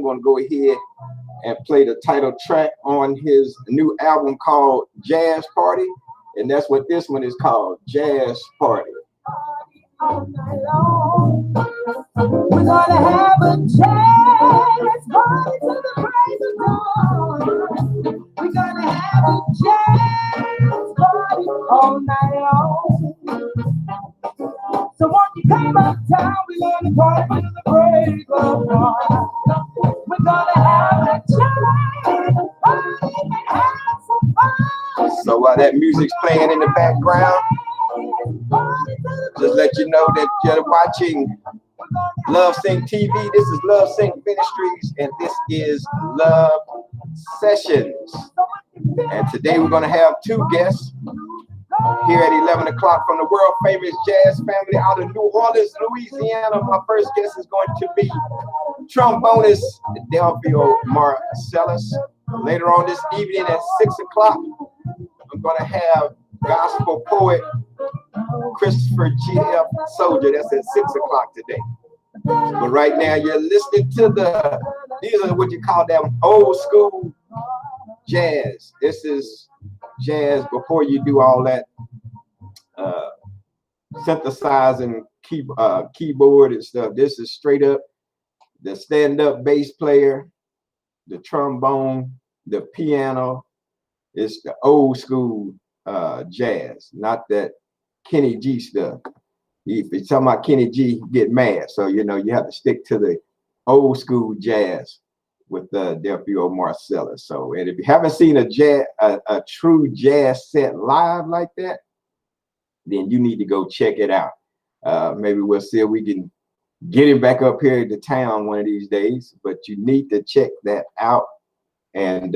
going to go ahead and play the title track on his new album called Jazz Party. And that's what this one is called, Jazz Party. All night long, we're gonna have a jazz party to the break of dawn. We're gonna have a jazz party all night long. So won't you come uptown? We're gonna party to the break of dawn. We're gonna have a jazz party and have some fun. So while that music's playing in the background, just let you know that you're watching Love Sync TV. This is Love Sync Ministries, and this is Love Sessions. And today we're going to have two guests here at 11 o'clock from the world famous jazz family out of New Orleans, Louisiana. My first guest is going to be trombonist Delphio Marcellus. Later on this evening at 6 o'clock, I'm going to have gospel poet Christopher G.F. Soldier. That's at 6 o'clock today. But right now you're listening to these are what you call them old school jazz. This is jazz before you do all that synthesizing keyboard and stuff. This is straight up the stand-up bass player, the trombone, the piano. It's the old school jazz, not that Kenny G stuff. If you're talking about Kenny G, get mad. So you have to stick to the old school jazz with Delphio Marcellus. So, and if you haven't seen a true jazz set live like that, then you need to go check it out. Maybe we'll see if we can get him back up here to town one of these days. But you need to check that out. And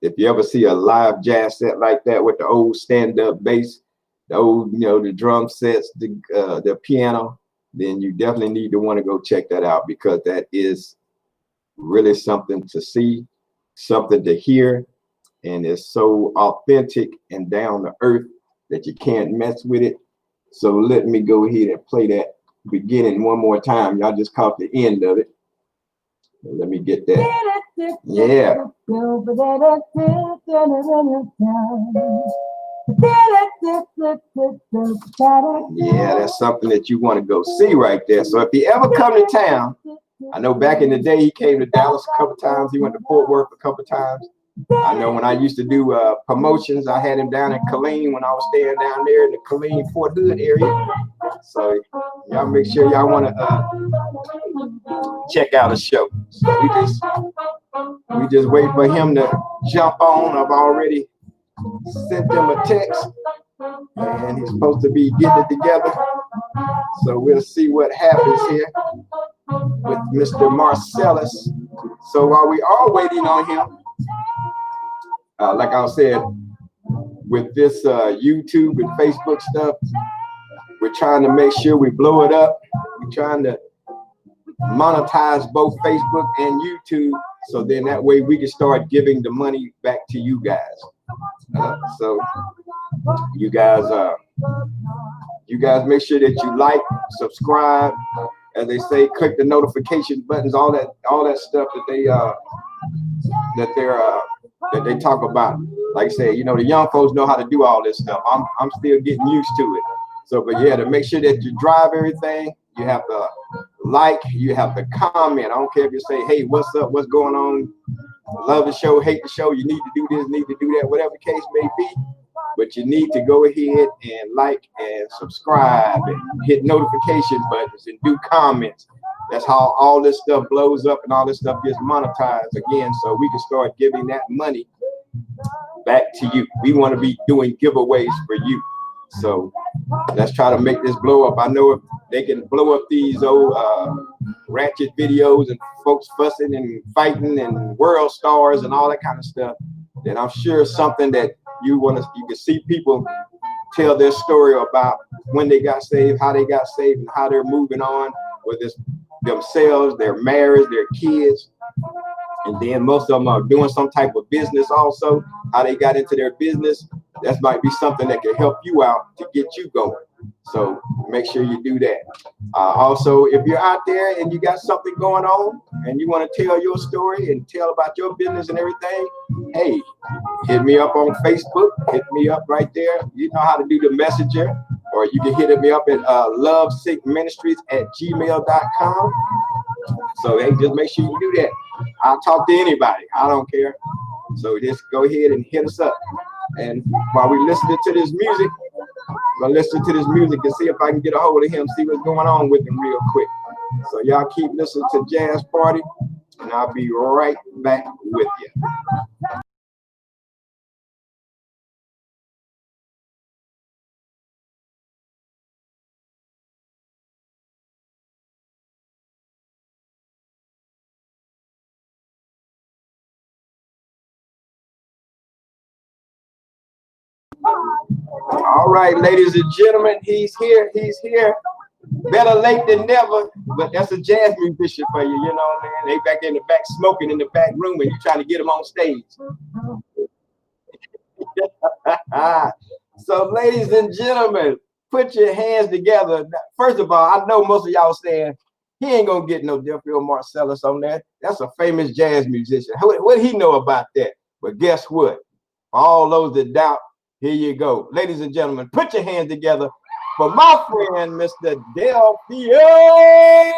if you ever see a live jazz set like that with the old stand-up bass, the old, the drum sets, the piano, then you definitely need to want to go check that out, because that is really something to see, something to hear, and it's so authentic and down to earth that you can't mess with it. So let me go ahead and play that beginning one more time. Y'all just caught the end of it. Let me get that. Yeah. Yeah, that's something that you want to go see right there. So if you ever come to town, I know back in the day he came to Dallas a couple times. He went to Fort Worth a couple times. I know when I used to do promotions, I had him down in Killeen when I was staying down there in the Killeen Fort Hood area. So y'all make sure y'all want to check out a show. So we just wait for him to jump on. I've already sent him a text, and he's supposed to be getting it together. So we'll see what happens here with Mr. Marcellus. So while we are waiting on him, like I said, with this YouTube and Facebook stuff, we're trying to make sure we blow it up. We're trying to monetize both Facebook and YouTube, so then that way we can start giving the money back to you guys. So you guys make sure that you like, subscribe, as they say, click the notification buttons, all that stuff that they talk about. Like I said, the young folks know how to do all this stuff. I'm still getting used to it. So, but yeah, to make sure that you drive everything, you have to like, you have to comment. I don't care if you say, hey, what's up, what's going on, love the show, hate the show, you need to do this, need to do that, whatever the case may be. But you need to go ahead and like and subscribe and hit notification buttons and do comments. That's how all this stuff blows up and all this stuff gets monetized again, so we can start giving that money back to you. We want to be doing giveaways for you. So let's try to make this blow up. I know if they can blow up these old ratchet videos and folks fussing and fighting and world stars and all that kind of stuff, then I'm sure something that you can see people tell their story about when they got saved, how they got saved, and how they're moving on with this themselves, their marriage, their kids. And then most of them are doing some type of business also, how they got into their business. That might be something that can help you out to get you going. So make sure you do that. Also, if you're out there and you got something going on and you want to tell your story and tell about your business and everything, hey, hit me up on Facebook. Hit me up right there. You know how to do the messenger, or you can hit me up at lovesickministries@gmail.com. So hey, just make sure you do that. I'll talk to anybody. I don't care. So just go ahead and hit us up. And while we listening to this music, I'm gonna listen to this music and see if I can get a hold of him, see what's going on with him real quick. So y'all keep listening to Jazz Party, and I'll be right back with you. All right, ladies and gentlemen, he's here. He's here. Better late than never, but that's a jazz musician for you, you know what I mean? They back in the back smoking in the back room and you trying to get them on stage. So, ladies and gentlemen, put your hands together. First of all, I know most of y'all saying, he ain't gonna get no Delphio Marsalis on that. That's a famous jazz musician. What he know about that? But guess what? For all those that doubt, here you go. Ladies and gentlemen, put your hands together for my friend, Mr. Delphio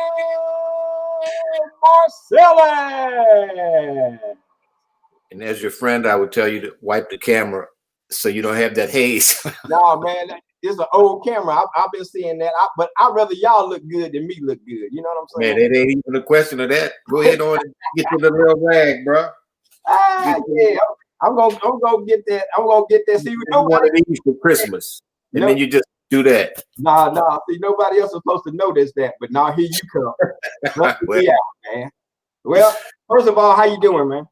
Marsalis. And as your friend, I would tell you to wipe the camera so you don't have that haze. No, man, it's an old camera. I've been seeing that. But I'd rather y'all look good than me look good. You know what I'm saying? Man, it ain't even a question of that. Go ahead on and get you the real rag, bro. Yeah, I'm gonna get that. I'm gonna get that. See, nobody needs for Christmas, and then you just do that. Nah. See, nobody else is supposed to notice that, but now here you come. Well, yeah, man. Well, first of all, how you doing, man?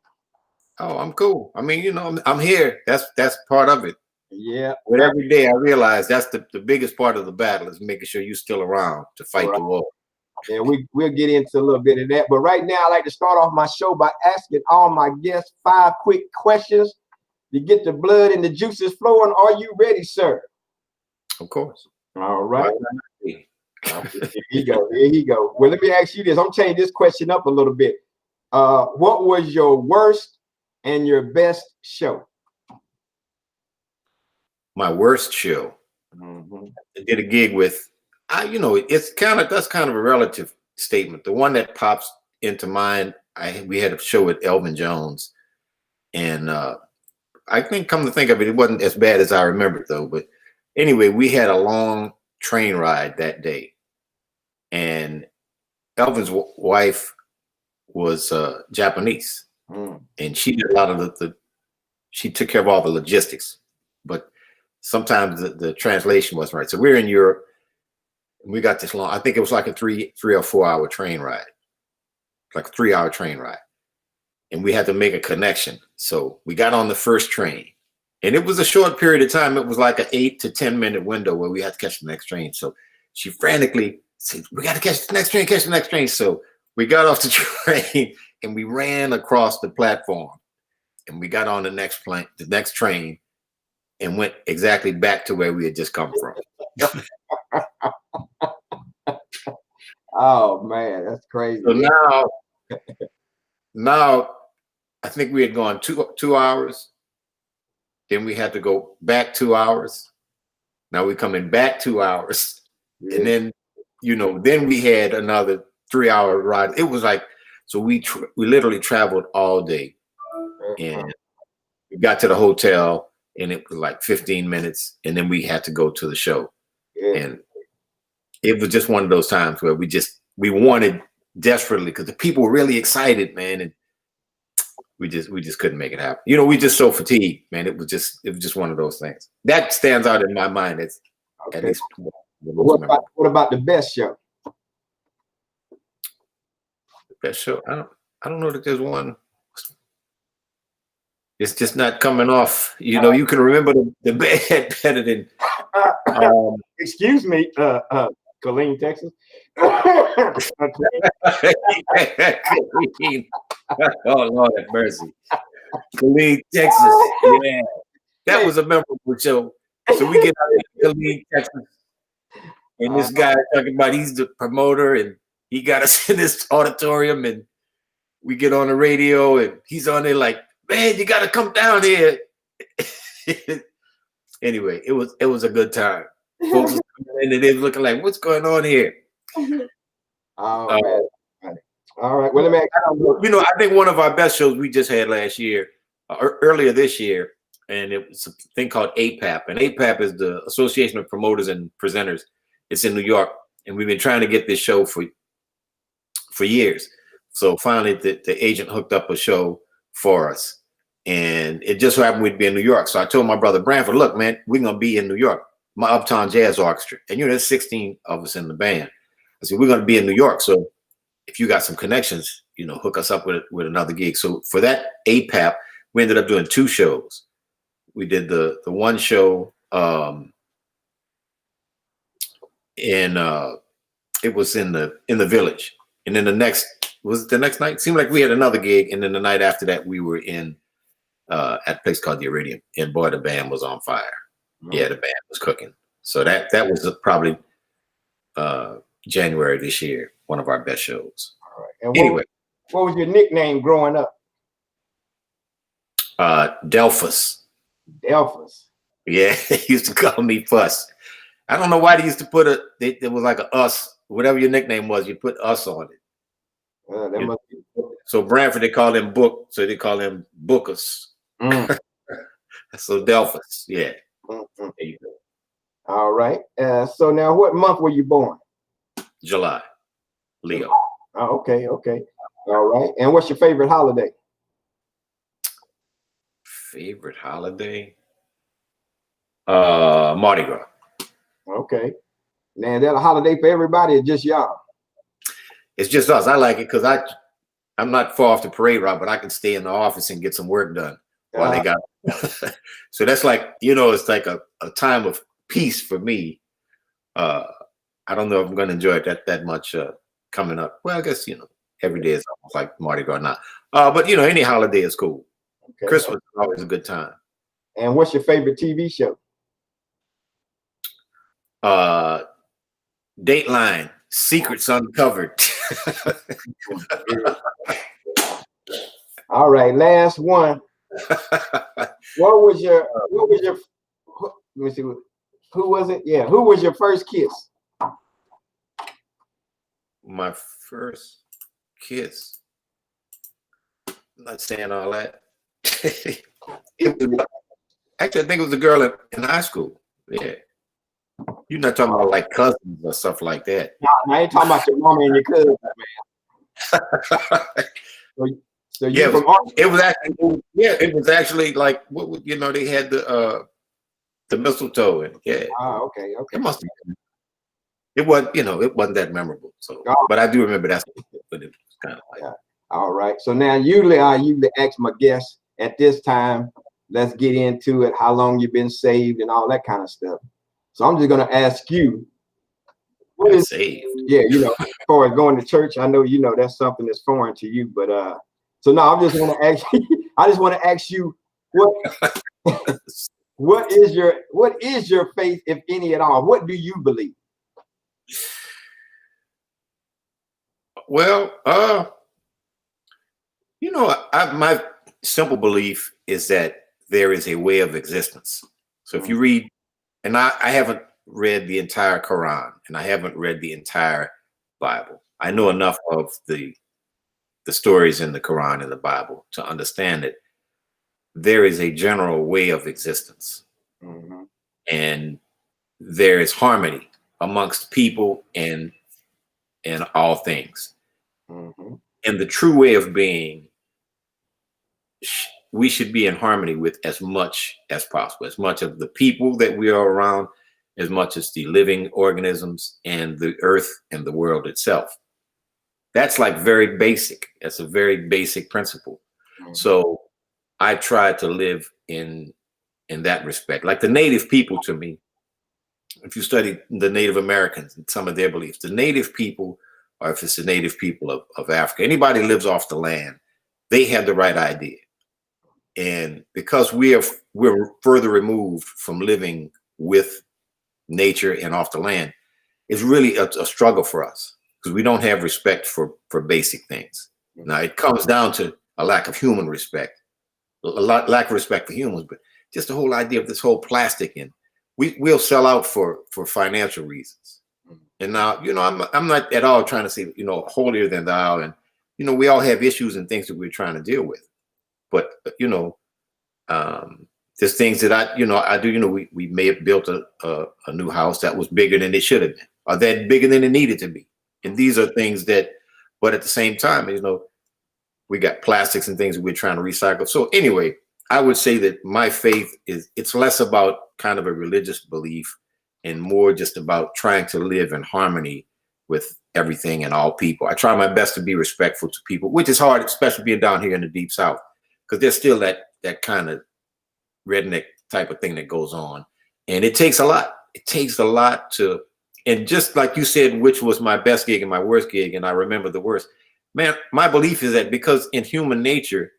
Oh, I'm cool. I mean, you know, I'm here. That's part of it. Yeah. But every day I realize that's the biggest part of the battle is making sure you're still around to fight the war. Yeah, we'll get into a little bit of that. But right now, I like to start off my show by asking all my guests 5 quick questions to get the blood and the juices flowing. Are you ready, sir? Of course. All right. Here he go. Here he go. Well, let me ask you this. I'm changing this question up a little bit. What was your worst and your best show? My worst show. I did a gig with, that's kind of a relative statement. The one that pops into mind, we had a show with Elvin Jones, and I think, come to think of it, it wasn't as bad as I remembered though. But anyway, we had a long train ride that day, and Elvin's wife was Japanese, and she did a lot of she took care of all the logistics, but sometimes the translation wasn't right. So we're in Europe, and we got this long, I think it was like a 3 or 4 hour train ride, like a 3-hour train ride. And we had to make a connection. So we got on the first train, and it was a short period of time. It was like an 8 to 10 minute window where we had to catch the next train. So she frantically said, we got to catch the next train, catch the next train. So we got off the train and we ran across the platform, and we got on the next train, and went exactly back to where we had just come from. Oh man, that's crazy. So now I think we had gone 2 hours. Then we had to go back 2 hours. Now we're coming back 2 hours. Yeah. And then, then we had another 3-hour ride. It was like, so we literally traveled all day, and we got to the hotel, and it was like 15 minutes, and then we had to go to the show. Yeah. And it was just one of those times where we wanted desperately, because the people were really excited, man, and we just couldn't make it happen. We just so fatigued, man. It was just one of those things that stands out in my mind. It's okay. At least. What about the best show? The best show? I don't know that there's one. It's just not coming off. You can remember the bad better than. Excuse me, Killeen, Texas. Oh Lord have mercy, Killeen, Texas. Yeah, that was a memorable show. So we get out of Killeen, Texas, And this guy talking about he's the promoter and he got us in this auditorium and we get on the radio and he's on there like, man, you got to come down here. Anyway, it was a good time. Folks was coming in and they was looking like, what's going on here? Oh, man. All right. Well, let me ask I think one of our best shows we just had last year, earlier this year, and it was a thing called APAP. And APAP is the Association of Promoters and Presenters. It's in New York, and we've been trying to get this show for years. So finally, the agent hooked up a show for us, and it just so happened we'd be in New York. So I told my brother Branford, "Look, man, we're gonna be in New York, my Uptown Jazz Orchestra, and there's 16 of us in the band. I said we're gonna be in New York, so if you got some connections, hook us up with another gig." So for that APAP, we ended up doing 2 shows. We did the one show it was in the Village, and then the next night seemed like we had another gig, and then the night after that we were in at a place called the Iridium, and boy, the band was on fire. Yeah, the band was cooking. So that was probably January this year, one of our best shows. All right. And anyway, what was your nickname growing up? Delphus. Delphus. Yeah, they used to call me Fuss. I don't know why they used to put it was like a us, whatever your nickname was, you put us on it. So Branford, they call him Book, so they call him Bookus. So Delphus, yeah. There you go. All right. So now, what month were you born? July. Leo. Oh, okay. All right. And what's your favorite holiday? Favorite holiday? Mardi Gras. Okay. Man, that a holiday for everybody or just y'all? It's just us. I like it because I'm not far off the parade route, but I can stay in the office and get some work done while they got. So that's like, it's like a time of peace for me. I don't know if I'm going to enjoy it that much coming up. Well, I guess, every day is almost like Mardi Gras now. But, any holiday is cool. Okay. Christmas is always a good time. And what's your favorite TV show? Dateline, Secrets Uncovered. All right, last one. What was your let me see, who was it? Yeah, who was your first kiss? My first kiss. I'm not saying all that. Actually, I think it was a girl in high school. Yeah. You're not talking about like cousins or stuff like that. No, I ain't talking about your mama and your cousin, man. So yeah, it was actually like they had the mistletoe and yeah. Oh, okay. It must have been. It wasn't that memorable. So, but I do remember that's what it was kind of like. Yeah. All right. So now usually I ask my guests at this time, let's get into it, how long you've been saved and all that kind of stuff. So I'm just gonna ask you, what is saved? Yeah, as far as going to church, I know that's something that's foreign to you, but so now I'm just gonna ask you, I just want to ask you what is your faith, if any at all? What do you believe? Well, my simple belief is that there is a way of existence. So if you read, and I haven't read the entire Quran and I haven't read the entire Bible. I know enough of the stories in the Quran and the Bible to understand that there is a general way of existence. And there is harmony amongst people and all things. And the true way of being, we should be in harmony with as much as possible, as much of the people that we are around, as much as the living organisms and the earth and the world itself. That's like very basic. That's a very basic principle. So I try to live in that respect. Like the native people, to me, if you study the Native Americans and some of their beliefs, the native people, or if it's the native people of Africa, anybody who lives off the land, they have the right idea. And because we're further removed from living with nature and off the land, is really a struggle for us because we don't have respect for basic things. Now it comes down to a lack of human respect, lack of respect for humans, but just the whole idea of this whole plastic, and we'll sell out for financial reasons. And now, I'm not at all trying to say, holier than thou, and we all have issues and things that we're trying to deal with, but there's things that I do. We may have built a new house that was bigger than it should have been, or that bigger than it needed to be. And these are things that, but at the same time, we got plastics and things that we're trying to recycle. So anyway, I would say that my faith it's less about kind of a religious belief and more just about trying to live in harmony with everything and all people. I try my best to be respectful to people, which is hard, especially being down here in the Deep South, because there's still that kind of redneck type of thing that goes on. And it takes a lot. It takes a lot to, and just like you said, which was my best gig and my worst gig, and I remember the worst. Man, my belief is that because in human nature,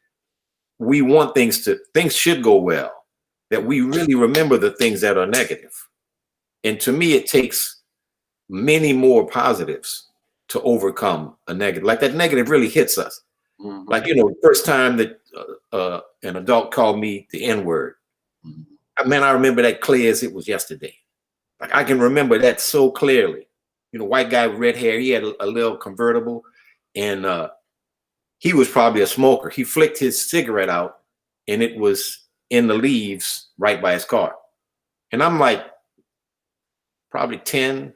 we want things should go well, that we really remember the things that are negative. And to me, it takes many more positives to overcome a negative. Like that negative really hits us. Mm-hmm. Like, the first time that an adult called me the N-word. Mm-hmm. I remember that clear as it was yesterday. Like I can remember that so clearly. White guy with red hair, he had a little convertible, and he was probably a smoker. He flicked his cigarette out, and it was in the leaves right by his car. And I'm like, probably 10,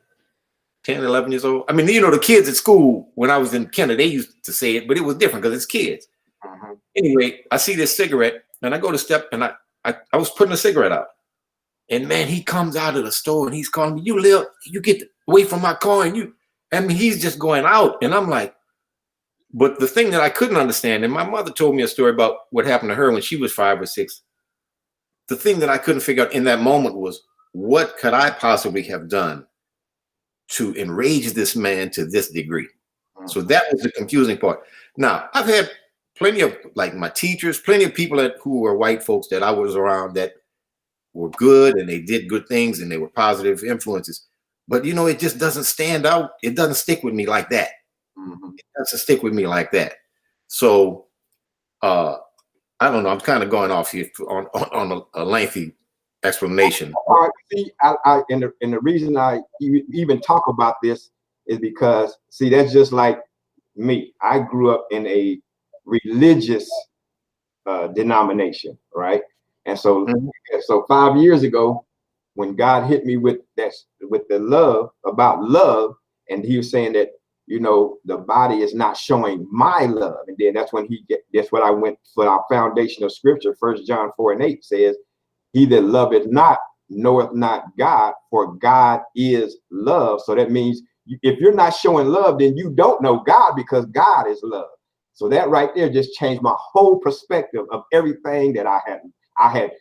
11 years old. The kids at school, when I was in Canada, they used to say it, but it was different because it's kids. Mm-hmm. Anyway, I see this cigarette, and I go to step, and I was putting a cigarette out. And man, he comes out of the store, and he's calling me, you get away from my car, and he's just going out. And I'm like, but the thing that I couldn't understand, and my mother told me a story about what happened to her when she was 5 or 6. The thing that I couldn't figure out in that moment was, what could I possibly have done to enrage this man to this degree? Mm-hmm. So that was the confusing part. Now, I've had plenty of, like my teachers, plenty of people who were white folks that I was around that were good and they did good things and they were positive influences. But, it just doesn't stand out. It doesn't stick with me like that. Mm-hmm. It doesn't stick with me like that. So, I don't know. I'm kind of going off here on a lengthy explanation. See, and the reason I even talk about this is because, see, that's just like me. I grew up in a religious denomination, right? And so, so 5 years ago, when God hit me with the love about love, and he was saying that, the body is not showing my love, and then that's when that's what I went for. Our foundation of scripture, 1 John 4:8 says, he that loveth not knoweth not God, for God is love. So that means if you're not showing love, then you don't know God, because God is love. So that right there just changed my whole perspective of everything that I had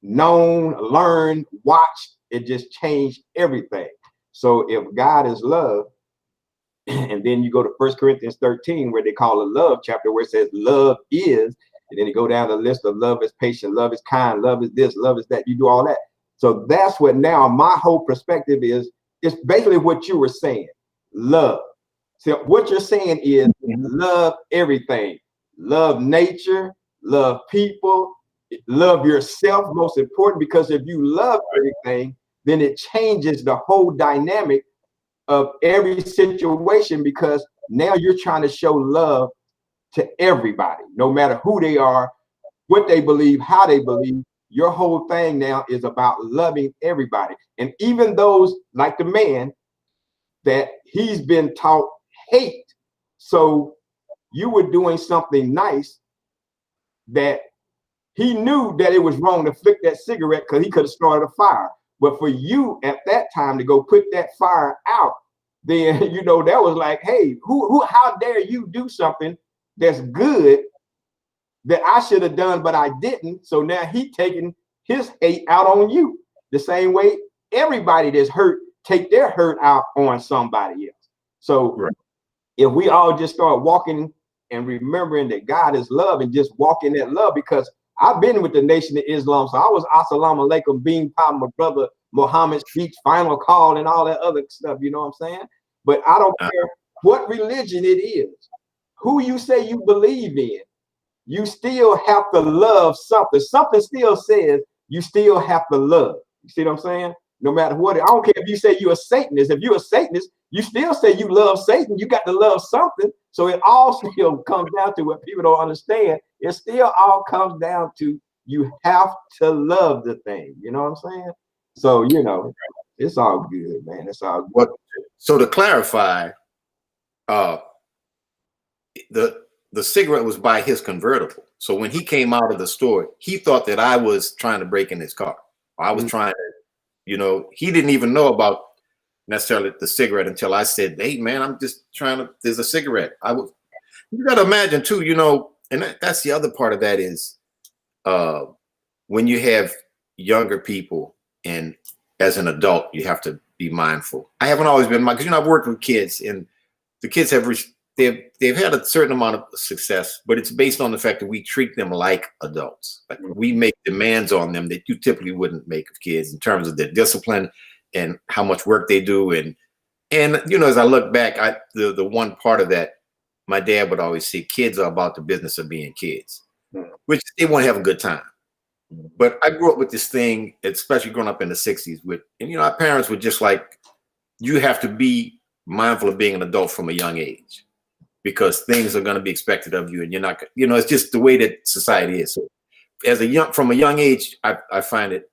known, learned, watched. It just changed everything. So if God is love, and then you go to 1 Corinthians 13, where they call a love chapter, where it says love is, and then you go down the list of love is patient, love is kind, love is this, love is that. You do all that. So that's what now my whole perspective is. It's basically what you were saying, love. So what you're saying is love everything. Love nature, love people, love yourself, most important, because if you love everything, then it changes the whole dynamic of every situation, because now you're trying to show love to everybody, no matter who they are, what they believe, how they believe. Your whole thing now is about loving everybody. And even those, like the man, that he's been taught hate. So you were doing something nice that he knew that it was wrong to flick that cigarette, because he could have started a fire. But for you at that time to go put that fire out, then, that was like, hey, how dare you do something that's good that I should have done, but I didn't. So now he taking his hate out on you. The same way everybody that's hurt take their hurt out on somebody else. So if we all just start walking and remembering that God is love and just walk in that love, because I've been with the Nation of Islam, so I was Assalamu Alaikum, Being Pop, my brother Muhammad speech, final call, and all that other stuff. You know what I'm saying? But I don't care what religion it is, who you say you believe in, you still have to love something. Something still says you still have to love. You see what I'm saying? No matter what, I don't care if you say you're a Satanist. If you're a Satanist, you still say you love Satan. You got to love something. So it all still comes down to what people don't understand. It still all comes down to you have to love the thing. You know what I'm saying? So, you know, it's all good, man. It's all good. So to clarify, the cigarette was by his convertible. So when he came out of the store, he thought that I was trying to break in his car. I was trying to, you know, he didn't even know about necessarily the cigarette until I said, hey man, I'm just trying to, there's a cigarette. You got to imagine too, you know, and that's the other part of that is when you have younger people and as an adult, you have to be mindful. I haven't always been mindful because, you know, I've worked with kids and the kids have they've had a certain amount of success, but it's based on the fact that we treat them like adults. Like we make demands on them that you typically wouldn't make of kids in terms of their discipline and how much work they do. And you know, as I look back, the one part of that, my dad would always say, kids are about the business of being kids, which they want to have a good time. But I grew up with this thing, especially growing up in the 60s and you know, our parents were just like, you have to be mindful of being an adult from a young age because things are going to be expected of you and you're not, you know, it's just the way that society is. So from a young age, I find it,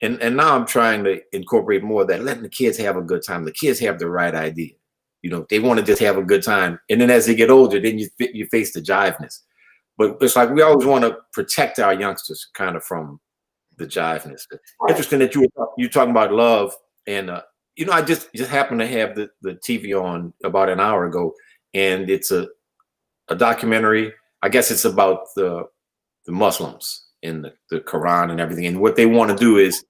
and now I'm trying to incorporate more of that, letting the kids have a good time. The kids have the right idea. You know, they want to just have a good time. And then as they get older, then you face the jiveness. But it's like we always want to protect our youngsters kind of from the jiveness. Interesting that you're talking about love. And, you know, I just happened to have the TV on about an hour ago. And it's a documentary. I guess it's about the Muslims in the Quran and everything. And what they want to do is,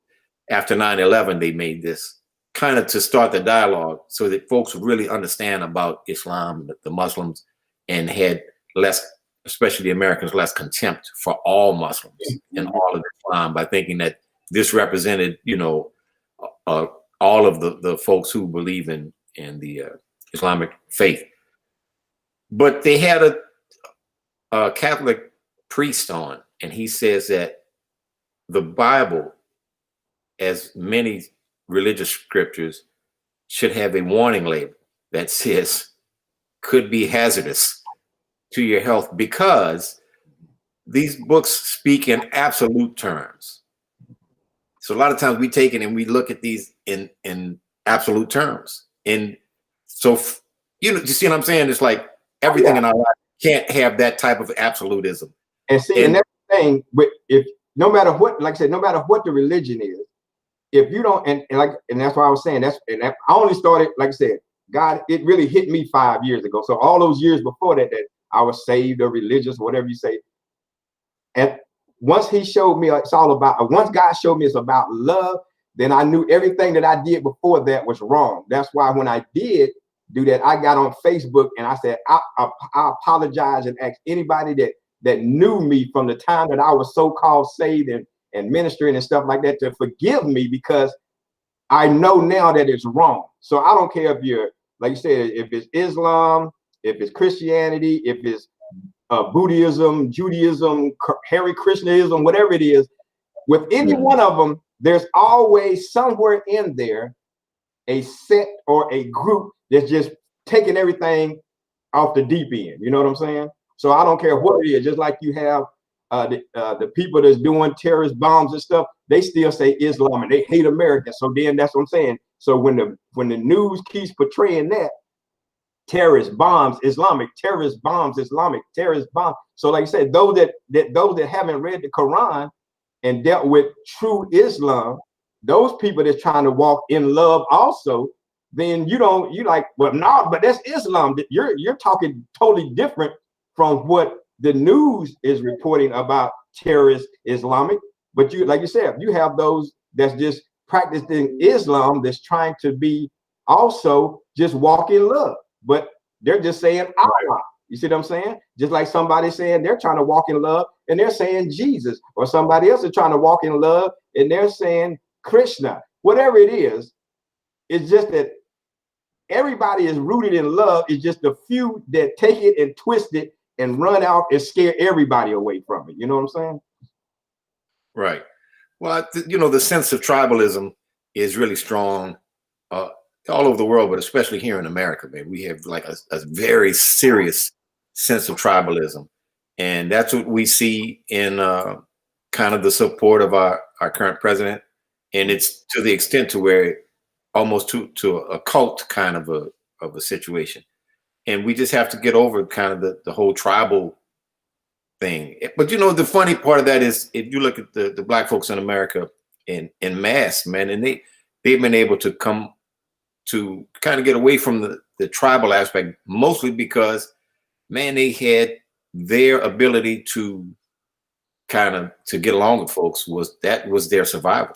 after 9/11, they made this kind of to start the dialogue so that folks would really understand about Islam, the Muslims, and had less, especially the Americans, less contempt for all Muslims and all of Islam by thinking that this represented, you know, all of the folks who believe in the Islamic faith. But they had a Catholic priest on, and he says that the Bible, as many religious scriptures, should have a warning label that says could be hazardous to your health because these books speak in absolute terms. So a lot of times we take it and we look at these in absolute terms. And so, you know, you see what I'm saying? It's like everything in our life can't have that type of absolutism. And see, and that's the thing, if no matter what, like I said, no matter what the religion is, if you don't, and that's why I was saying I only started, like I said, God, it really hit me 5 years ago. So all those years before that I was saved or religious, whatever you say. And once he showed me it's all about, once God showed me it's about love, then I knew everything that I did before that was wrong. That's why when I did do that, I got on Facebook and I said, I apologize and ask anybody that knew me from the time that I was so-called saved and ministering and stuff like that to forgive me, because I know now that it's wrong. So I don't care if you're, like you said, if it's Islam, if it's Christianity, if it's Buddhism, Judaism, Hare Krishnaism, whatever it is, with any one of them, there's always somewhere in there a sect or a group that's just taking everything off the deep end. You know what I'm saying? So I don't care what it is. Just like you have the people that's doing terrorist bombs and stuff, they still say Islam and they hate Americans. So then that's what I'm saying. So when the news keeps portraying that terrorist bombs, Islamic terrorist bombs, Islamic terrorist bombs. So like I said, those that haven't read the Quran and dealt with true Islam, those people that's trying to walk in love also, then you like, well, no, but that's Islam. You're talking totally different from what the news is reporting about terrorist Islamic. But you, like you said, you have those that's just practicing Islam that's trying to be also just walk in love, but they're just saying Allah. You see what I'm saying? Just like somebody saying they're trying to walk in love and they're saying Jesus, or somebody else is trying to walk in love and they're saying Krishna. Whatever it is, it's just that everybody is rooted in love. It's just the few that take it and twist it and run out and scare everybody away from it. You know what I'm saying? Right. Well, you know, the sense of tribalism is really strong all over the world, but especially here in America, man. We have like a very serious sense of tribalism. And that's what we see in kind of the support of our current president. And it's to the extent to where almost to a cult kind of a situation. And we just have to get over kind of the whole tribal thing. But you know, the funny part of that is if you look at the black folks in America in mass, man, and they've been able to come to kind of get away from the tribal aspect, mostly because, man, they had their ability to kind of to get along with folks was their survival.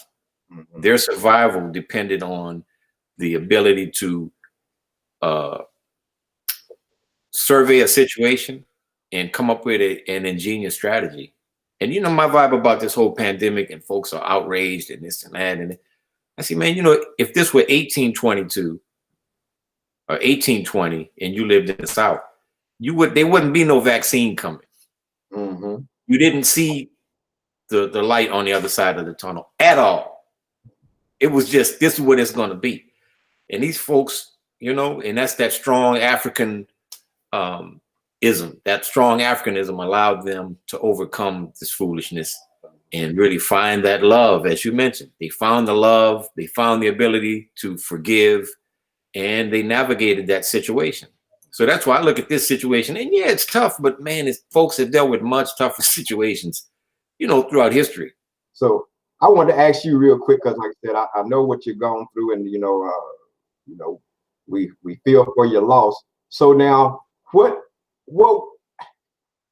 Mm-hmm. Their survival depended on the ability to survey a situation and come up with an ingenious strategy. And you know, my vibe about this whole pandemic and folks are outraged and this and that. And I say, man, you know, if this were 1822 or 1820 and you lived in the South, there wouldn't be no vaccine coming. Mm-hmm. You didn't see the light on the other side of the tunnel at all. It was just, this is what it's going to be. And these folks, you know, and that's that strong African ism. That strong Africanism allowed them to overcome this foolishness and really find that love, as you mentioned. They found the love, they found the ability to forgive, and they navigated that situation. So that's why I look at this situation, and yeah, it's tough, but man, folks have dealt with much tougher situations, you know, throughout history. So I wanted to ask you real quick, because like I said, I know what you're going through, and you know, we feel for your loss. So now, what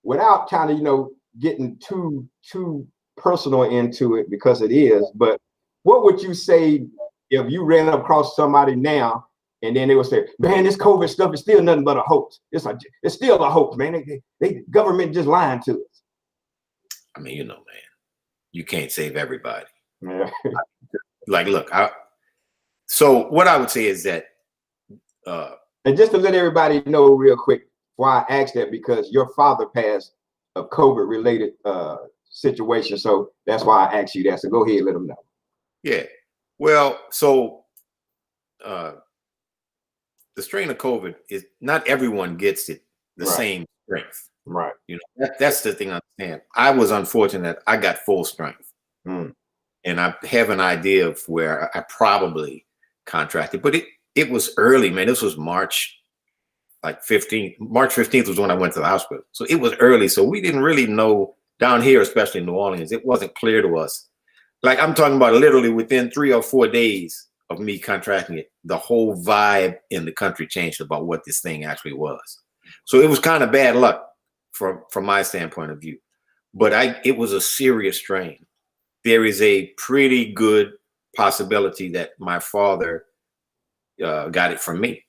without kind of, you know, getting too personal into it, because it is, but what would you say if you ran across somebody now and then they would say, man, this COVID stuff is still nothing but a hoax. It's still a hoax, man. They government just lying to us. I mean, you know, man, you can't save everybody. Yeah. Like, look, so what I would say is that and just to let everybody know real quick why I asked that, because your father passed a COVID related situation. So that's why I asked you that. So go ahead and let them know. Yeah. Well, so the strain of COVID is not everyone gets it the same strength. Right. You know, that's the thing I understand. I was unfortunate that I got full strength. And I have an idea of where I probably contracted, but it was early, man. This was March 15th. March 15th was when I went to the hospital. So it was early. So we didn't really know down here, especially in New Orleans, it wasn't clear to us. Like I'm talking about literally within 3 or 4 days of me contracting it, the whole vibe in the country changed about what this thing actually was. So it was kind of bad luck from my standpoint of view, but it was a serious strain. There is a pretty good possibility that my father got it from me.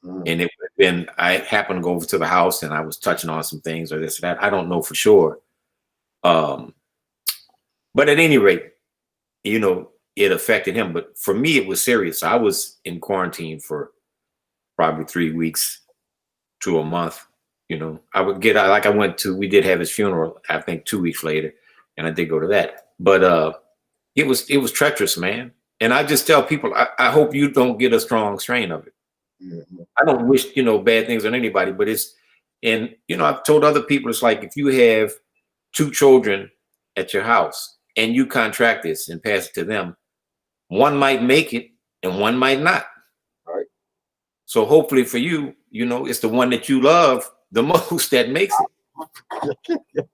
And it would have been, I happened to go over to the house and I was touching on some things or this or that. I don't know for sure. But at any rate, you know, it affected him. But for me, it was serious. I was in quarantine for probably 3 weeks to a month. You know, I would get, like I went to, we did have his funeral, I think 2 weeks later, and I did go to that. But it was treacherous, man. And I just tell people, I hope you don't get a strong strain of it. Mm-hmm. I don't wish, you know, bad things on anybody, but and you know, I've told other people, it's like if you have 2 children at your house and you contract this and pass it to them, one might make it and one might not. Right. So hopefully for you, you know, it's the one that you love the most that makes it.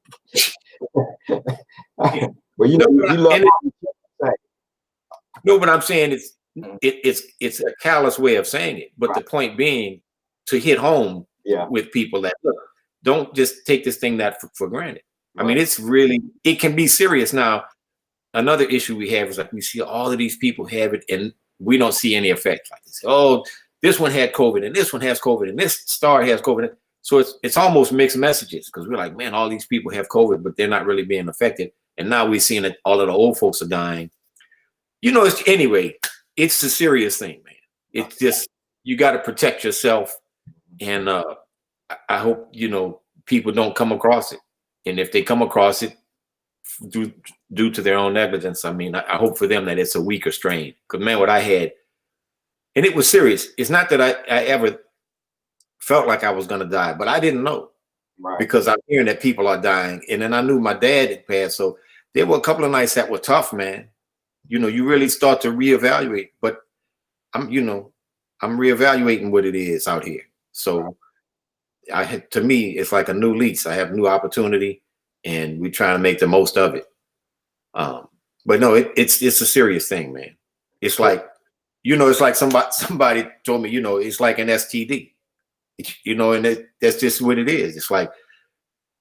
Well, you know, you love. No, but I'm saying it's a callous way of saying it. But the point being to hit home with people that, look, don't just take this thing for granted. Right. I mean, it can be serious. Now, another issue we have is like we see all of these people have it and we don't see any effects like this. Oh, this one had COVID and this one has COVID and this star has COVID. So it's almost mixed messages because we're like, man, all these people have COVID, but they're not really being affected. And now we're seeing that all of the old folks are dying. You know, it's a serious thing, man. It's just, you got to protect yourself. And I hope, you know, people don't come across it. And if they come across it due to their own negligence, I mean, I hope for them that it's a weaker strain. Because, man, what I had, and it was serious. It's not that I ever felt like I was going to die, but I didn't know. Right. Because I'm hearing that people are dying. And then I knew my dad had passed. So there were a couple of nights that were tough, man. You know, you really start to reevaluate. But I'm reevaluating what it is out here. So to me, it's like a new lease. I have new opportunity, and we try to make the most of it. But no, it's a serious thing, man. It's like, you know, it's like somebody told me, you know, it's like an STD, you know, and that's just what it is. It's like,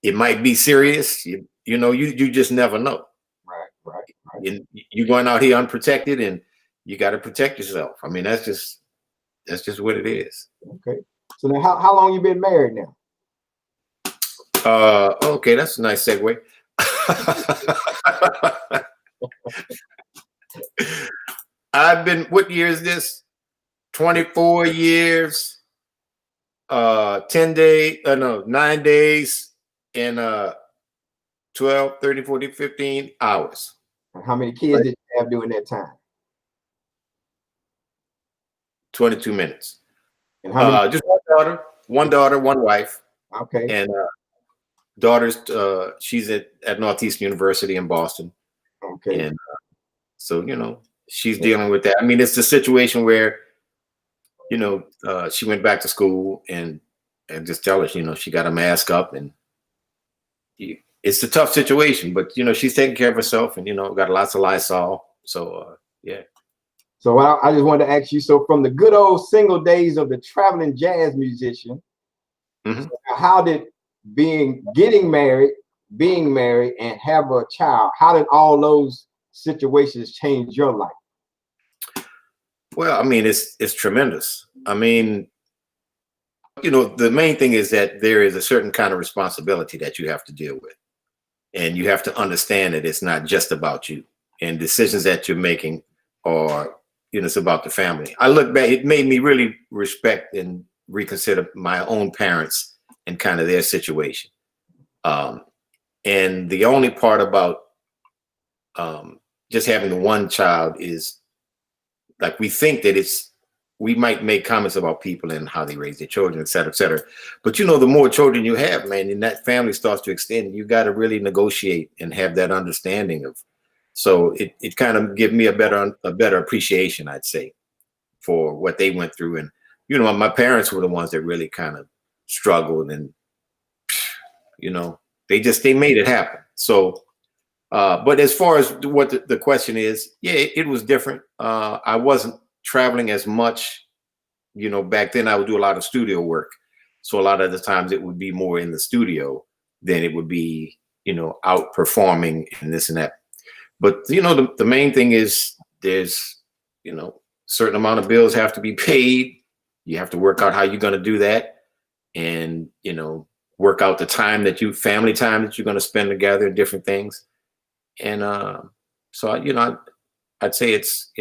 it might be serious. You know, you just never know. Right. And you're going out here unprotected, and you got to protect yourself. I mean, that's just what it is. Okay. So now, how long you been married now? Okay, that's a nice segue. What year is this? 24 years, 9 days, and 12, 30, 40, 15 hours. And how many kids did you have during that time? 22 minutes. And how many? Just one daughter, one wife. Okay. And daughter's she's at Northeastern University in Boston. Okay. And so, you know, she's dealing with that. I mean, it's a situation where, you know, she went back to school, and just tell her, you know, she got to mask up, and it's a tough situation, but, you know, she's taking care of herself, and, you know, got lots of Lysol. So, yeah. So I just wanted to ask you, so from the good old single days of the traveling jazz musician, so how did getting married, being married, and have a child, how did all those situations change your life? Well, I mean, it's tremendous. I mean, you know, the main thing is that there is a certain kind of responsibility that you have to deal with. And you have to understand that it's not just about you, and decisions that you're making are, you know, it's about the family. I look back, it made me really respect and reconsider my own parents and kind of their situation. And the only part about just having the one child is, like, we think that we might make comments about people and how they raise their children, et cetera, et cetera. But, you know, the more children you have, man, and that family starts to extend, you got to really negotiate and have that understanding of. So it kind of gives me a better appreciation, I'd say, for what they went through. And, you know, my parents were the ones that really kind of struggled, and, you know, they made it happen. So, but as far as what the question is, yeah, it was different. I wasn't traveling as much, you know. Back then I would do a lot of studio work. So a lot of the times it would be more in the studio than it would be, you know, out performing and this and that. But, you know, the main thing is there's, you know, certain amount of bills have to be paid. You have to work out how you're going to do that, and, you know, work out the family time that you're going to spend together and different things. And so, you know, I'd say it's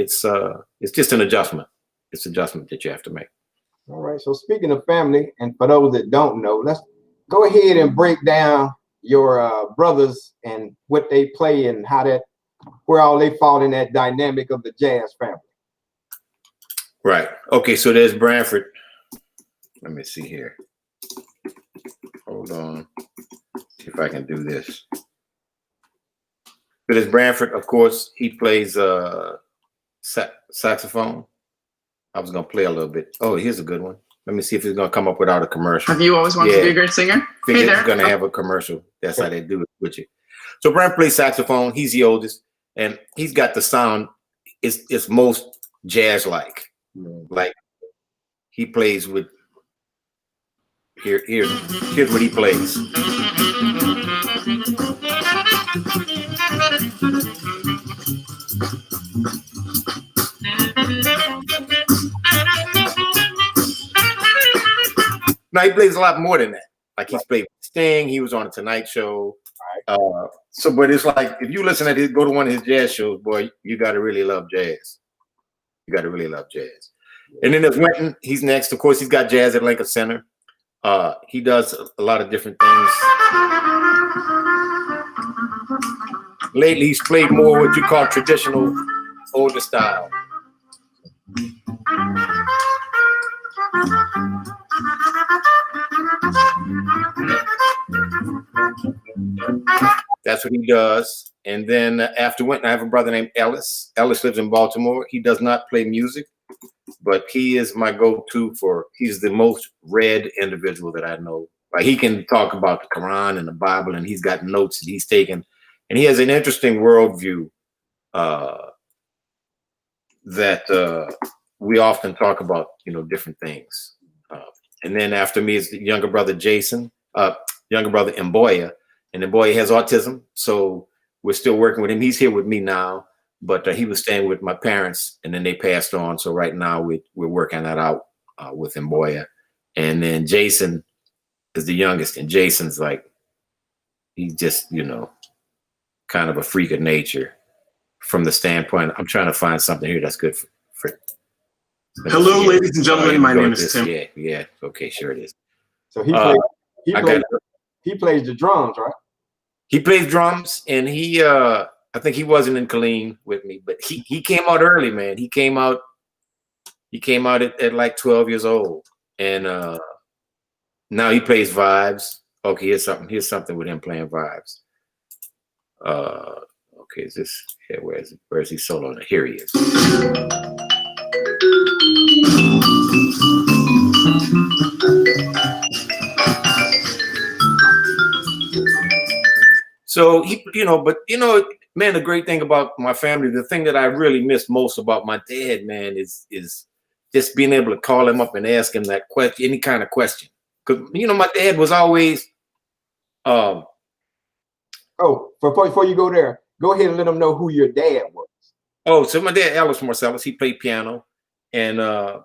just an adjustment. It's an adjustment that you have to make. All right. So speaking of family, and for those that don't know, let's go ahead and break down your brothers and what they play and where all they fall in that dynamic of the jazz family. Right. Okay. So there's Branford. Let me see here. Hold on. See if I can do this. So there's Branford, of course. He plays saxophone. I was gonna play a little bit. Oh, here's a good one. Let me see if it's gonna come up without a commercial. Have you always wanted to be a great singer? Figured it's gonna have a commercial. That's how they do it with you. So Branford plays saxophone. He's the oldest, and he's got the sound. It's most jazz-like. Like, he plays with. Here's what he plays. Now he plays a lot more than that. Like he's played Sting. He was on a Tonight Show. But it's like if you listen to go to one of his jazz shows, boy, you got to really love jazz. You got to really love jazz. And then there's Wynton. He's next. Of course, he's got jazz at Lincoln Center. He does a lot of different things. Lately, he's played more what you call traditional, older style. That's what he does. And then after Wynton, I have a brother named Ellis. Ellis lives in Baltimore. He does not play music, but he is my go-to he's the most read individual that I know. Like he can talk about the Quran and the Bible, and he's got notes that he's taken. And he has an interesting worldview that we often talk about, different things. And then after me is the younger brother, Jason, younger brother, Mboya. And Mboya has autism, so we're still working with him. He's here with me now, but he was staying with my parents, and then they passed on. So right now we're working that out with Mboya. And then Jason is the youngest, and Jason's like, he's just, kind of a freak of nature from the standpoint. I'm trying to find something here that's good for Hello, ladies and gentlemen. My name is Tim. Yeah. Okay, sure it is. So he plays the drums, right? He plays drums, and I think he wasn't in Killeen with me, but he came out early, man. He came out at like 12 years old, and now he plays vibes. Okay, here's something with him playing vibes. Okay, is this here? Where is he soloing? Here he is. So man, the great thing about my family, the thing that I really miss most about my dad, man, is just being able to call him up and ask him that question, any kind of question. Because my dad was always before you go there, go ahead and let them know who your dad was. Oh, so my dad, Ellis Marcellus, he played piano. And the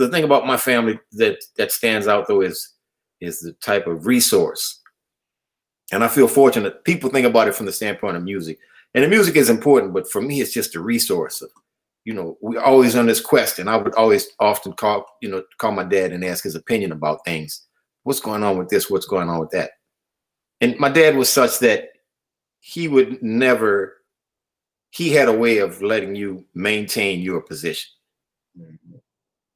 thing about my family that stands out though is the type of resource. And I feel fortunate. People think about it from the standpoint of music, and the music is important, but for me, it's just a resource of, we're always on this quest, and I would always often call my dad and ask his opinion about things. What's going on with this? What's going on with that? And my dad was such that he had a way of letting you maintain your position,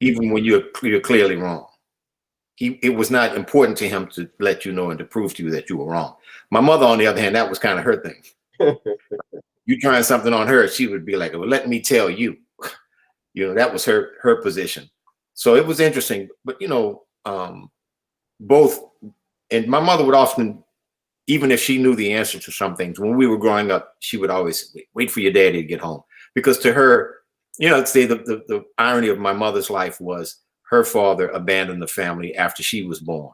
even when you're clearly wrong. It was not important to him to let you know and to prove to you that you were wrong. My mother, on the other hand, that was kind of her thing. You trying something on her, she would be like, well, let me tell you. That was her position. So it was interesting. But, both, and my mother would often, even if she knew the answer to some things, when we were growing up, she would always wait for your daddy to get home. Because to her, let's say the irony of my mother's life was her father abandoned the family after she was born.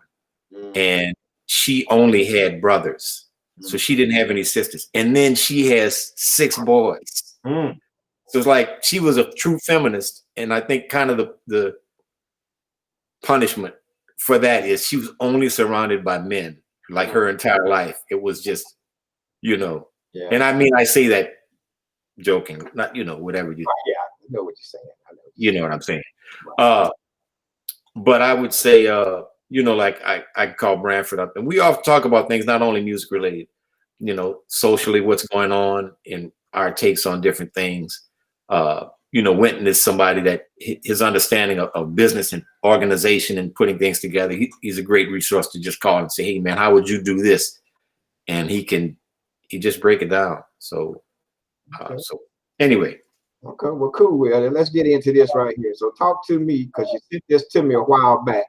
And she only had brothers. So she didn't have any sisters. And then she has 6 boys. So it's like she was a true feminist. And I think kind of the punishment for that is she was only surrounded by men like her entire life. It was just, Yeah. And I mean, I say that joking, not, whatever you. Yeah, I know what you're saying. You know what I'm saying. But I would say, like I call Branford up, and we often talk about things not only music related, socially, what's going on and our takes on different things. Wynton is somebody that his understanding of business and organization and putting things together, he's a great resource to just call and say, hey man, how would you do this? And he just break it down. So, so anyway. Okay, well, cool. Well, let's get into this right here. So talk to me, because you sent this to me a while back.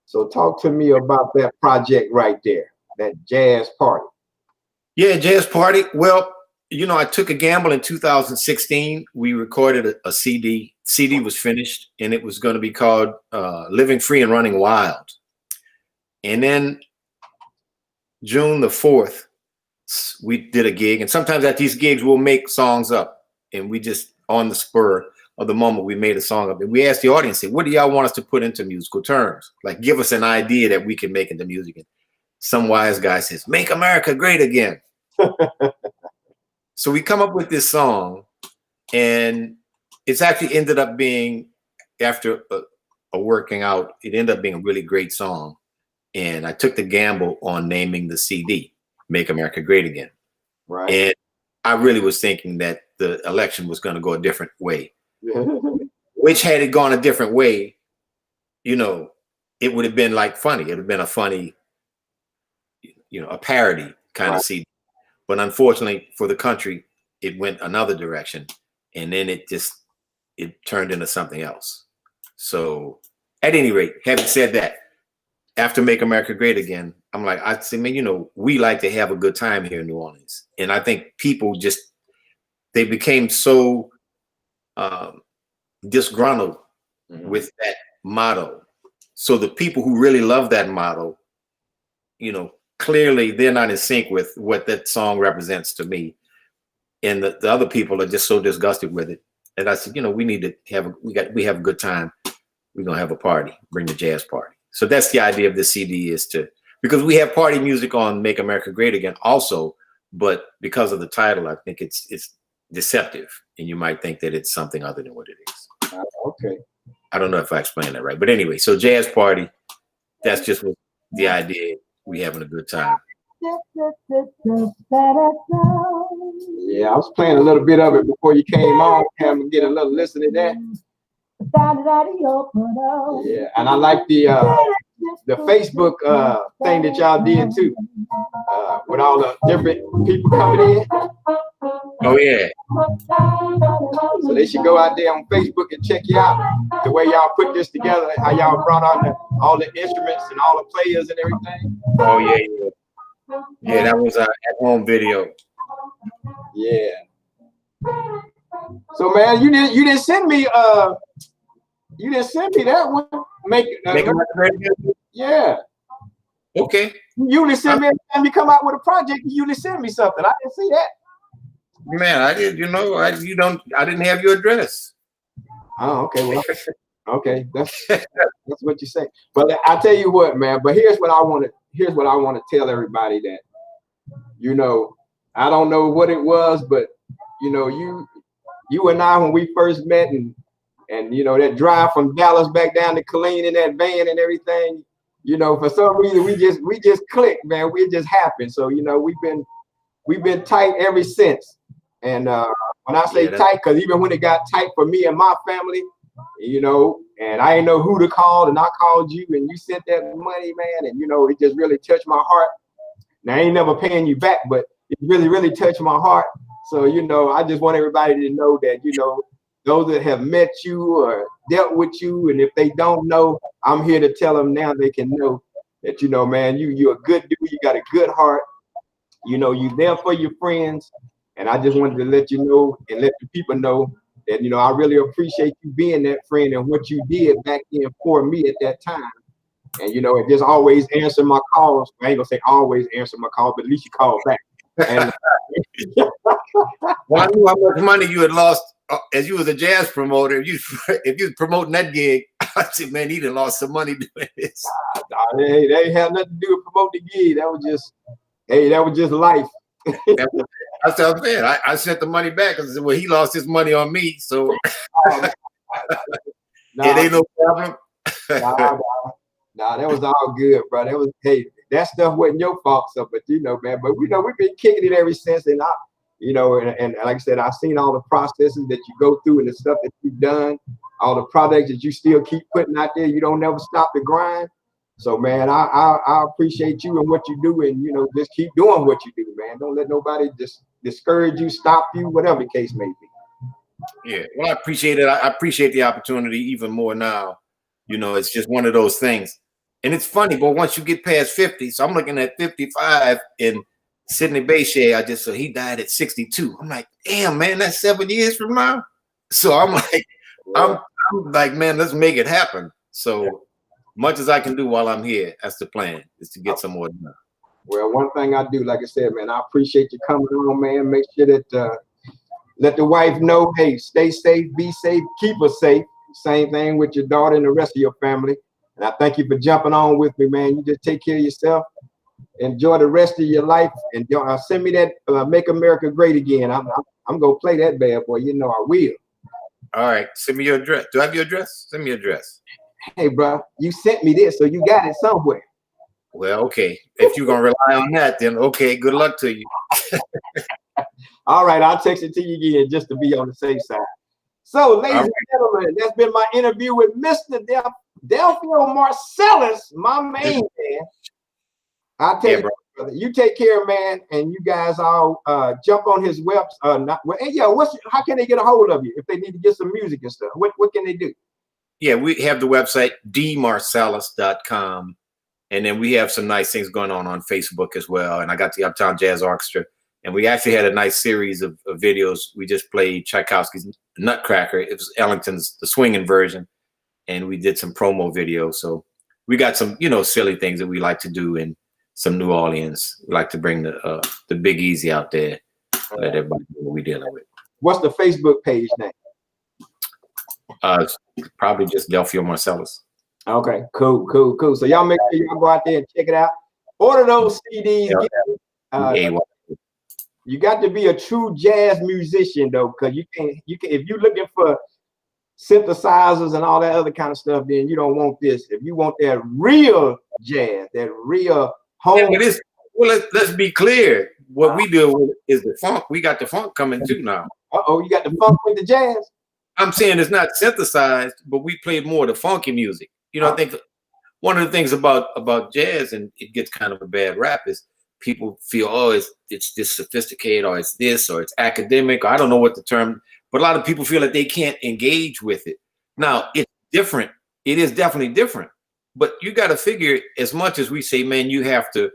So talk to me about that project right there, that Jazz Party. Yeah, Jazz Party. Well, I took a gamble in 2016. We recorded a CD. CD was finished, and it was going to be called Living Free and Running Wild. And then June the 4th, we did a gig. And sometimes at these gigs, we'll make songs up, and we just on the spur. of the moment we made a song of it. We asked the audience, say, what do y'all want us to put into musical terms? Like, give us an idea that we can make into music. And some wise guy says, make America great again. So we come up with this song, and it's actually ended up being, after a working out, it ended up being a really great song. And I took the gamble on naming the CD, Make America Great Again. Right. And I really was thinking that the election was going to go a different way. Which, had it gone a different way, you know, it would have been like funny. It would have been a funny, you know, a parody kind of CD. But unfortunately for the country, it went another direction. And then it turned into something else. So at any rate, having said that, after Make America Great Again, I'm like, I say, man, you know, we like to have a good time here in New Orleans. And I think people they became so disgruntled with that motto. So the people who really love that motto, you know, clearly they're not in sync with what that song represents to me. And the other people are just so disgusted with it. And I said, you know, we need to we have a good time. We're going to have a party, bring the jazz party. So that's the idea of the CD, because we have party music on Make America Great Again also, but because of the title, I think it's deceptive, and you might think that it's something other than what it is. Okay. I don't know if I explained that right, but anyway, so jazz party, that's just what the idea. We having a good time. Yeah, I was playing a little bit of it before you came on. Have me get a little listen to that. Yeah, and I like the Facebook thing that y'all did too, with all the different people coming in. Oh yeah. So they should go out there on Facebook and check you out. The way y'all put this together, how y'all brought on all the instruments and all the players and everything. Oh yeah. Yeah, that was our at-home video. Yeah. So man, you didn't send me that one. Make America Great Again? Yeah. Okay. You usually send me every time you come out with a project. You usually send me something. I didn't see that. Man, I did. You know, I didn't have your address. Oh, okay. Well, okay. That's what you say. But I tell you what, man. But here's what I want to tell everybody, that, you know, I don't know what it was, but you know, you and I, when we first met, and you know, that drive from Dallas back down to Killeen in that van and everything, you know, for some reason we just clicked, man. We just happened. So, you know, we've been tight ever since. And when I say tight, because even when it got tight for me and my family, you know, and I didn't know who to call, and I called you, and you sent that money, man, and you know, it just really touched my heart. Now I ain't never paying you back, but it really, really touched my heart. So, you know, I just want everybody to know that, you know, those that have met you or dealt with you, and if they don't know, I'm here to tell them now they can know that, you know, man, you're a good dude, you got a good heart, you know, you're there for your friends. And I just wanted to let you know and let the people know that, you know, I really appreciate you being that friend and what you did back then for me at that time. And, you know, and just always answer my calls. I ain't gonna say always answer my calls, but at least you call back. And well, I knew how much money you had lost as you was a jazz promoter. If you was promoting that gig, I said, man, he done lost some money doing this. Hey, they ain't had nothing to do with promoting the gig. That was just life. That's what I'm saying. I sent the money back because, well, he lost his money on me, so it ain't no problem. Nah, that was all good, bro. That was, hey, that stuff wasn't your fault, so, but you know, man. But we know we've been kicking it ever since, and you know, and like I said, I've seen all the processes that you go through and the stuff that you've done, all the projects that you still keep putting out there. You don't never stop the grind. So, man, I appreciate you and what you do, and you know, just keep doing what you do, man. Don't let nobody just discourage you, stop you, whatever the case may be. Yeah, well, I appreciate it. I appreciate the opportunity even more now. You know, it's just one of those things. And it's funny, but once you get past 50, so I'm looking at 55 in Sidney Bechet. So he died at 62. I'm like, damn, man, that's 7 years from now. So I'm like, I'm like, man, let's make it happen. So much as I can do while I'm here, that's the plan, is to get some more done. Well, one thing I do, like I said, man, I appreciate you coming on, man. Make sure that Let the wife know, hey, stay safe, be safe, keep her safe. Same thing with your daughter and the rest of your family. And I thank you for jumping on with me, man. You just take care of yourself. Enjoy the rest of your life. And send me that Make America Great Again. I'm going to play that bad boy. You know I will. All right. Send me your address. Do I have your address? Send me your address. Hey, bro, you sent me this, so you got it somewhere. Well, okay. If you're going to rely on that, then okay, good luck to you. All right, I'll text it to you again just to be on the safe side. So, ladies and gentlemen, that's been my interview with Mr. Delfio Marcellus, my main man. I'll tell you, brother, you take care, man, and you guys all jump on his website. How can they get a hold of you if they need to get some music and stuff? What can they do? Yeah, we have the website dmarcellus.com, and then we have some nice things going on Facebook as well. And I got the Uptown Jazz Orchestra, and we actually had a nice series of videos. We just played Tchaikovsky's Nutcracker. It was Ellington's the swinging version, and we did some promo videos. So we got some silly things that we like to do in some New Orleans. We like to bring the Big Easy out there, let everybody know what we're dealing with. What's the Facebook page name? Probably just Delfio Marcellus. Okay, cool. So y'all make sure y'all go out there and check it out. Order those CDs. You got to be a true jazz musician though, because you can if you're looking for synthesizers and all that other kind of stuff, then you don't want this. If you want that real jazz, that real home. Yeah, but let's be clear. What we deal with is the funk. We got the funk coming too now. You got the funk with the jazz. I'm saying it's not synthesized, but we play more of the funky music. I think one of the things about jazz, and it gets kind of a bad rap, is people feel, it's this sophisticated, or it's this, or it's academic, or I don't know what the term, but a lot of people feel like they can't engage with it. Now, it's different. It is definitely different. But you got to figure, as much as we say, man, you have to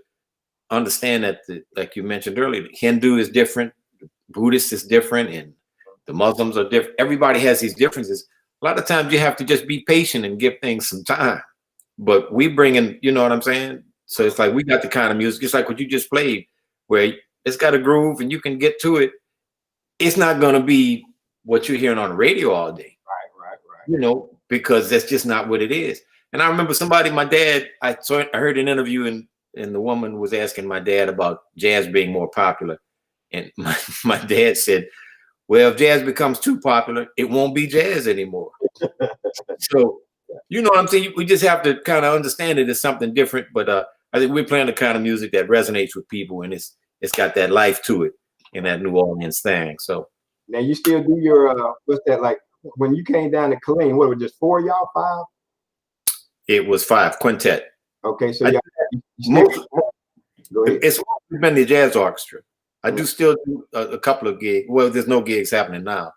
understand that, like you mentioned earlier, Hindu is different, Buddhist is different, and the Muslims are different. Everybody has these differences. A lot of times you have to just be patient and give things some time. But we bring in, you know what I'm saying? So it's like we got the kind of music, just like what you just played, where it's got a groove and you can get to it. It's not going to be what you're hearing on the radio all day. Right. Because that's just not what it is. And I remember my dad, I heard an interview and the woman was asking my dad about jazz being more popular. And my dad said, well, if jazz becomes too popular, it won't be jazz anymore. So, you know what I'm saying? We just have to kind of understand it as something different. But I think we're playing the kind of music that resonates with people, and it's got that life to it in that New Orleans thing. So now you still do your what's that like when you came down to Killeen? What was it, just 4 of y'all, 5? It was 5 quintet. Okay, so it's been the jazz orchestra. I do still do a couple of gigs. Well, there's no gigs happening now,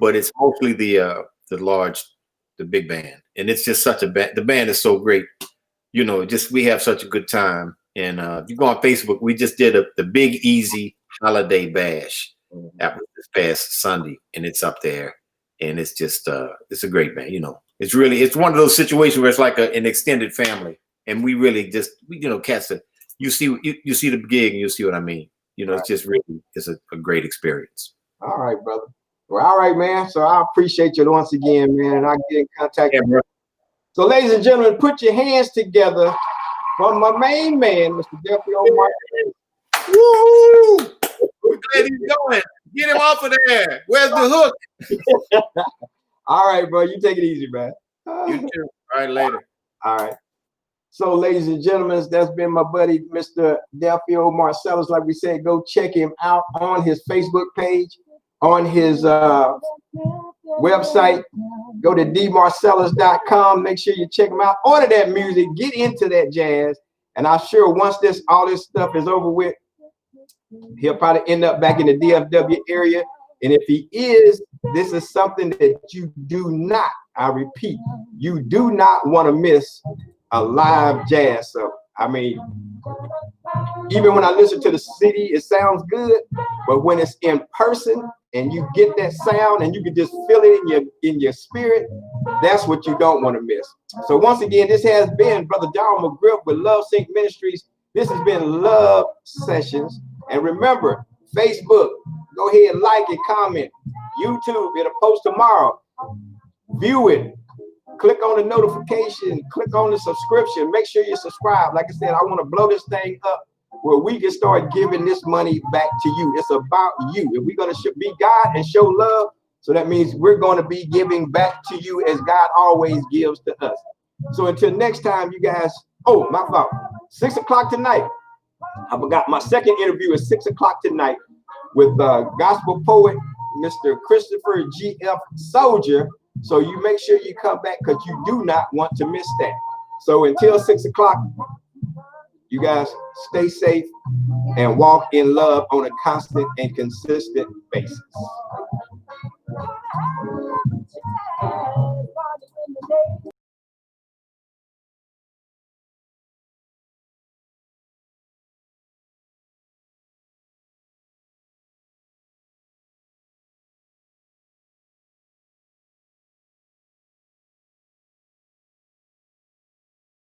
but it's mostly the big band, and it's just such a band. The band is so great, we have such a good time. And you go on Facebook, we just did the Big Easy Holiday Bash. That was this past Sunday, and it's up there, and it's just it's a great band. It's one of those situations where it's like an extended family, and we really just cats that you see the gig and you see what I mean. It's just really, it's a great experience. All right, brother. Well, all right, man. So I appreciate you once again, man. And I'll get in contact with you. So, ladies and gentlemen, put your hands together for my main man, Mr. Delfio Marcellus. Woo! We're glad he's going. Get him off of there. Where's the hook? All right, bro. You take it easy, man. You too. All right, later. All right. So, ladies and gentlemen, that's been my buddy, Mr. Delfio Marcellus. Like we said, go check him out on his Facebook page, on his website. Go to dmarcellus.com. Make sure you check him out. Order that music. Get into that jazz. And I'm sure once all this stuff is over with, he'll probably end up back in the DFW area. And if he is, this is something that you do not, I repeat, you do not want to miss a live jazz. So, I mean, even when I listen to the CD, it sounds good, but when it's in person and you get that sound and you can just feel it in your spirit, that's what you don't want to miss. So once again, this has been Brother John McGriff with Love Sync Ministries. This has been Love Sessions. And remember, Facebook, go ahead and like it, comment. YouTube, it'll post tomorrow. View it. Click on the notification. Click on the subscription. Make sure you subscribe. Like I said, I want to blow this thing up where we can start giving this money back to you. It's about you. If we're going to be God and show love, so that means we're going to be giving back to you as God always gives to us. So until next time, you guys, oh, my fault. 6 o'clock tonight. I forgot my second interview is 6 o'clock tonight with gospel poet, Mr. Christopher G.F. Soldier. So you make sure you come back because you do not want to miss that. So until 6 o'clock, you guys stay safe and walk in love on a constant and consistent basis.